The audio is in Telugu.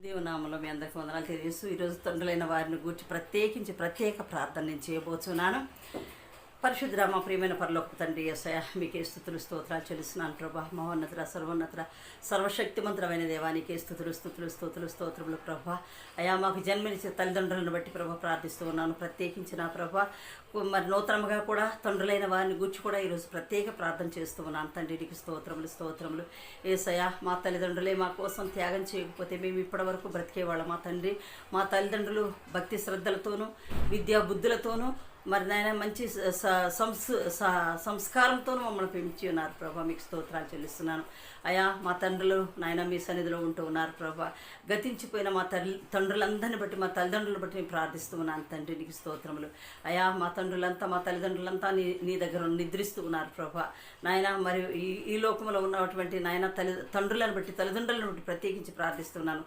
దేవునామంలో మీ అందరికీ వందనాలు తెలియజేస్తూ ఈరోజు తండ్రులైన వారిని గూర్చి ప్రత్యేక ప్రార్థన నేను చేయబోతున్నాను. పరిశుద్ధ మా ప్రియమైన పరలోక తండ్రి యేసయ్య మీకే స్తుతులు స్తోత్రాలు చెల్లిస్తున్నాను ప్రభా. మహోన్నత సర్వోన్నత సర్వశక్తిమంతుడమైన దేవానికి స్తోత్రములు ప్రభా. అయా మాకు జన్మనిచ్చే తల్లిదండ్రులను బట్టి ప్రభా ప్రార్థిస్తూ ఉన్నాను. ప్రత్యేకించి నా ప్రభా మరి నూతనంగా కూడా తండ్రులైన వారిని గూర్చి కూడా ఈరోజు ప్రత్యేక ప్రార్థన చేస్తూ ఉన్నాను. తండ్రికి స్తోత్రములు యేసయ్య మా తల్లిదండ్రులే మా కోసం త్యాగం చేయకపోతే మేము ఇప్పటివరకు బ్రతికేవాళ్ళం. మా తండ్రి మా తల్లిదండ్రులు భక్తి శ్రద్ధలతోనూ విద్యా బుద్ధులతోనూ మరి నాయన మంచి సంస్కారంతో మమ్మల్ని పెంచి ఉన్నారు ప్రభా. మీకు స్తోత్రాలు చెల్లిస్తున్నాను. అయా మా తండ్రులు నాయన మీ సన్నిధిలో ఉంటూ ఉన్నారు ప్రభా. గతించిపోయిన మా తండ్రులందరిని బట్టి మా తల్లిదండ్రులను బట్టి నేను ప్రార్థిస్తూ ఉన్నాను తండ్రి. నీకు స్తోత్రములు. అయా మా తల్లిదండ్రులంతా నీ దగ్గర నిద్రిస్తూ ఉన్నారు ప్రభా. నాయన మరి ఈ లోకంలో ఉన్నటువంటి నాయన తల్లిదండ్రులను బట్టి ప్రత్యేకించి ప్రార్థిస్తున్నాను.